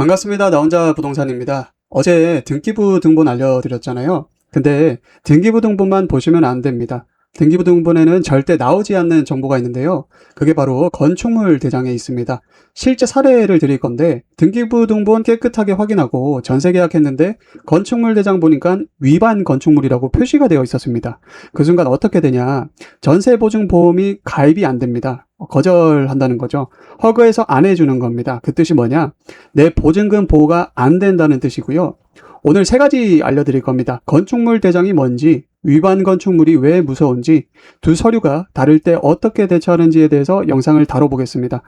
반갑습니다. 나 혼자 부동산입니다. 어제 등기부 등본 알려드렸잖아요. 근데 등기부 등본만 보시면 안 됩니다. 등기부 등본에는 절대 나오지 않는 정보가 있는데요. 그게 바로 건축물 대장에 있습니다. 실제 사례를 드릴 건데 등기부 등본 깨끗하게 확인하고 전세 계약했는데 건축물 대장 보니까 위반 건축물이라고 표시가 되어 있었습니다. 그 순간 어떻게 되냐? 전세 보증 보험이 가입이 안 됩니다. 거절한다는 거죠. 허그해서 안 해주는 겁니다. 그 뜻이 뭐냐? 내 보증금 보호가 안 된다는 뜻이고요. 오늘 세 가지 알려드릴 겁니다. 건축물 대장이 뭔지, 위반 건축물이 왜 무서운지, 두 서류가 다를 때 어떻게 대처하는지에 대해서 영상을 다뤄보겠습니다.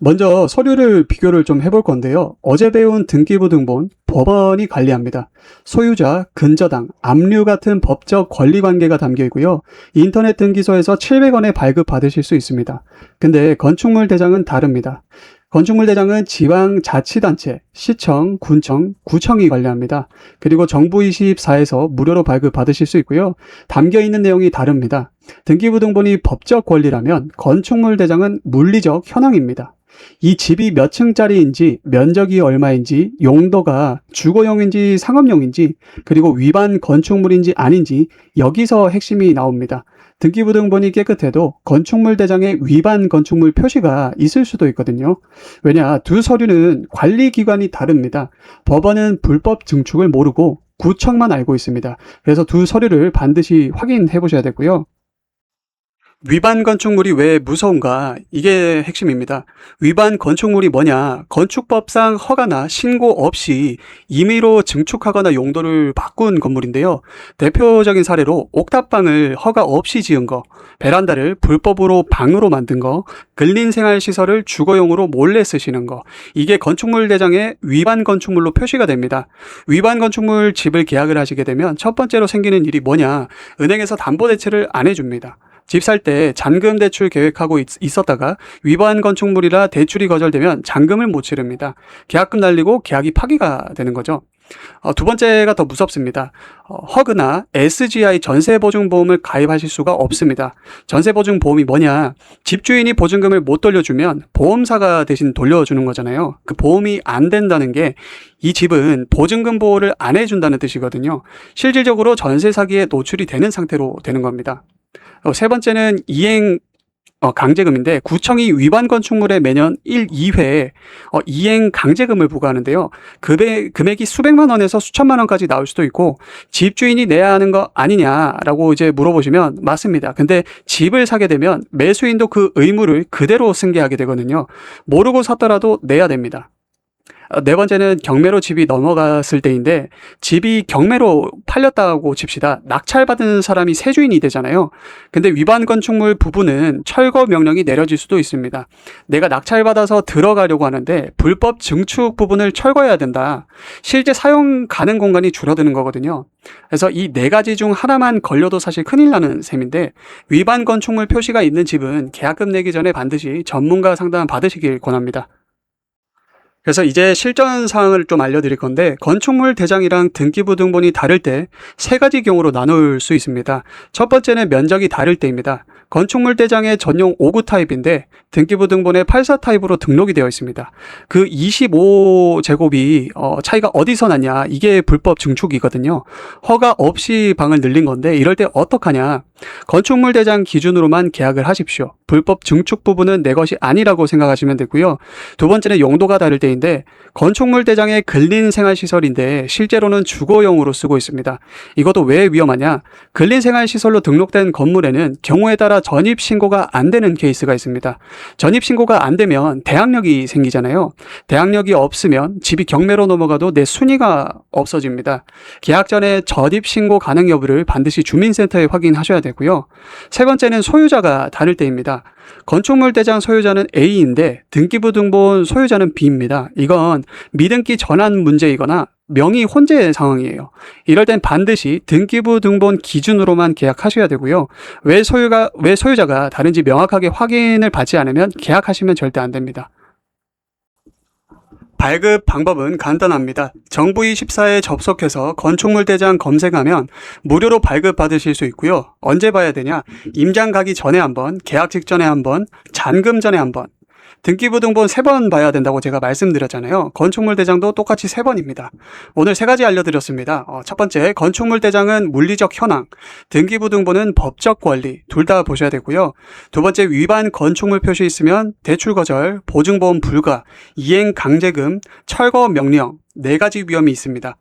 먼저 서류를 비교를 좀 해볼 건데요. 어제 배운 등기부 등본, 법원이 관리합니다. 소유자, 근저당, 압류 같은 법적 권리관계가 담겨 있고요. 인터넷 등기소에서 700원에 발급받으실 수 있습니다. 근데 건축물 대장은 다릅니다. 건축물 대장은 지방자치단체, 시청, 군청, 구청이 관리합니다. 그리고 정부24에서 무료로 발급받으실 수 있고요. 담겨있는 내용이 다릅니다. 등기부 등본이 법적 권리라면 건축물 대장은 물리적 현황입니다. 이 집이 몇 층짜리인지, 면적이 얼마인지, 용도가 주거용인지 상업용인지, 그리고 위반 건축물인지 아닌지 여기서 핵심이 나옵니다. 등기부 등본이 깨끗해도 건축물 대장에 위반 건축물 표시가 있을 수도 있거든요. 왜냐, 두 서류는 관리기관이 다릅니다. 법원은 불법 증축을 모르고 구청만 알고 있습니다. 그래서 두 서류를 반드시 확인해 보셔야 되고요. 위반 건축물이 왜 무서운가? 이게 핵심입니다. 위반 건축물이 뭐냐? 건축법상 허가나 신고 없이 임의로 증축하거나 용도를 바꾼 건물인데요. 대표적인 사례로 옥탑방을 허가 없이 지은 거, 베란다를 불법으로 방으로 만든 거, 근린생활시설을 주거용으로 몰래 쓰시는 거, 이게 건축물 대장에 위반 건축물로 표시가 됩니다. 위반 건축물 집을 계약을 하시게 되면 첫 번째로 생기는 일이 뭐냐? 은행에서 담보대출을 안 해줍니다. 집 살 때 잔금 대출 계획하고 있었다가 위반 건축물이라 대출이 거절되면 잔금을 못 치릅니다. 계약금 날리고 계약이 파기가 되는 거죠. 두 번째가 더 무섭습니다. 허그나 SGI 전세보증보험을 가입하실 수가 없습니다. 전세보증보험이 뭐냐? 집주인이 보증금을 못 돌려주면 보험사가 대신 돌려주는 거잖아요. 그 보험이 안 된다는 게 이 집은 보증금 보호를 안 해준다는 뜻이거든요. 실질적으로 전세 사기에 노출이 되는 상태로 되는 겁니다. 세 번째는 이행 강제금인데 구청이 위반 건축물에 매년 1, 2회 이행 강제금을 부과하는데요. 금액이 수백만 원에서 수천만 원까지 나올 수도 있고 집주인이 내야 하는 거 아니냐라고 이제 물어보시면 맞습니다. 근데 집을 사게 되면 매수인도 그 의무를 그대로 승계하게 되거든요. 모르고 샀더라도 내야 됩니다. 네 번째는 경매로 집이 넘어갔을 때인데 집이 경매로 팔렸다고 칩시다. 낙찰받은 사람이 새 주인이 되잖아요. 근데 위반 건축물 부분은 철거 명령이 내려질 수도 있습니다. 내가 낙찰받아서 들어가려고 하는데 불법 증축 부분을 철거해야 된다. 실제 사용 가능 공간이 줄어드는 거거든요. 그래서 이 네 가지 중 하나만 걸려도 사실 큰일 나는 셈인데 위반 건축물 표시가 있는 집은 계약금 내기 전에 반드시 전문가 상담 받으시길 권합니다. 그래서 이제 실전 사항을 좀 알려드릴 건데 건축물 대장이랑 등기부 등본이 다를 때 세 가지 경우로 나눌 수 있습니다. 첫 번째는 면적이 다를 때입니다. 건축물 대장의 전용 5구 타입인데 등기부 등본에 84 타입으로 등록이 되어 있습니다. 그 25제곱이 차이가 어디서 났냐? 이게 불법 증축이거든요. 허가 없이 방을 늘린 건데 이럴 때 어떡하냐? 건축물 대장 기준으로만 계약을 하십시오. 불법 증축 부분은 내 것이 아니라고 생각하시면 되고요. 두 번째는 용도가 다를 때인데 건축물 대장의 근린생활시설인데 실제로는 주거용으로 쓰고 있습니다. 이것도 왜 위험하냐? 근린생활시설로 등록된 건물에는 경우에 따라 전입신고가 안 되는 케이스가 있습니다. 전입신고가 안 되면 대항력이 생기잖아요. 대항력이 없으면 집이 경매로 넘어가도 내 순위가 없어집니다. 계약 전에 전입신고 가능 여부를 반드시 주민센터에 확인하셔야 되고요. 세 번째는 소유자가 다를 때입니다. 건축물 대장 소유자는 A인데 등기부 등본 소유자는 B입니다. 이건 미등기 전환 문제이거나 명의 혼재 상황이에요. 이럴 땐 반드시 등기부 등본 기준으로만 계약하셔야 되고요. 왜 소유자가 다른지 명확하게 확인을 받지 않으면 계약하시면 절대 안 됩니다. 발급 방법은 간단합니다. 정부24에 접속해서 건축물 대장 검색하면 무료로 발급 받으실 수 있고요. 언제 봐야 되냐? 임장 가기 전에 한번, 계약 직전에 한번, 잔금 전에 한번, 등기부등본 3번 봐야 된다고 제가 말씀드렸잖아요. 건축물 대장도 똑같이 3번입니다. 오늘 3가지 알려드렸습니다. 첫 번째, 건축물 대장은 물리적 현황, 등기부등본은 법적 권리, 둘 다 보셔야 되고요. 두 번째, 위반 건축물 표시 있으면 대출 거절, 보증보험 불가, 이행 강제금, 철거 명령, 4가지 위험이 있습니다.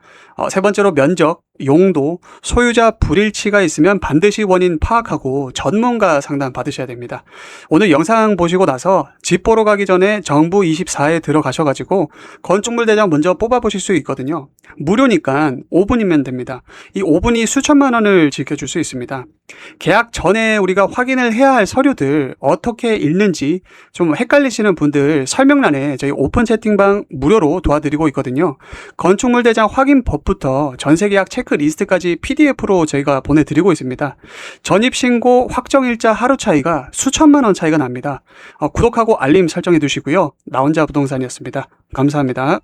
세 번째로 면적, 용도, 소유자 불일치가 있으면 반드시 원인 파악하고 전문가 상담 받으셔야 됩니다. 오늘 영상 보시고 나서 집 보러 가기 전에 정부24에 들어가셔가지고 건축물 대장 먼저 뽑아보실 수 있거든요. 무료니까 5분이면 됩니다. 이 5분이 수천만 원을 지켜줄 수 있습니다. 계약 전에 우리가 확인을 해야 할 서류들 어떻게 읽는지 좀 헷갈리시는 분들 설명란에 저희 오픈 채팅방 무료로 도와드리고 있거든요. 건축물 대장 확인 법부터 전세계약 체크리스트까지 PDF로 저희가 보내드리고 있습니다. 전입신고 확정일자 하루 차이가 수천만 원 차이가 납니다. 구독하고 알림 설정해 두시고요. 나 혼자 부동산이었습니다. 감사합니다.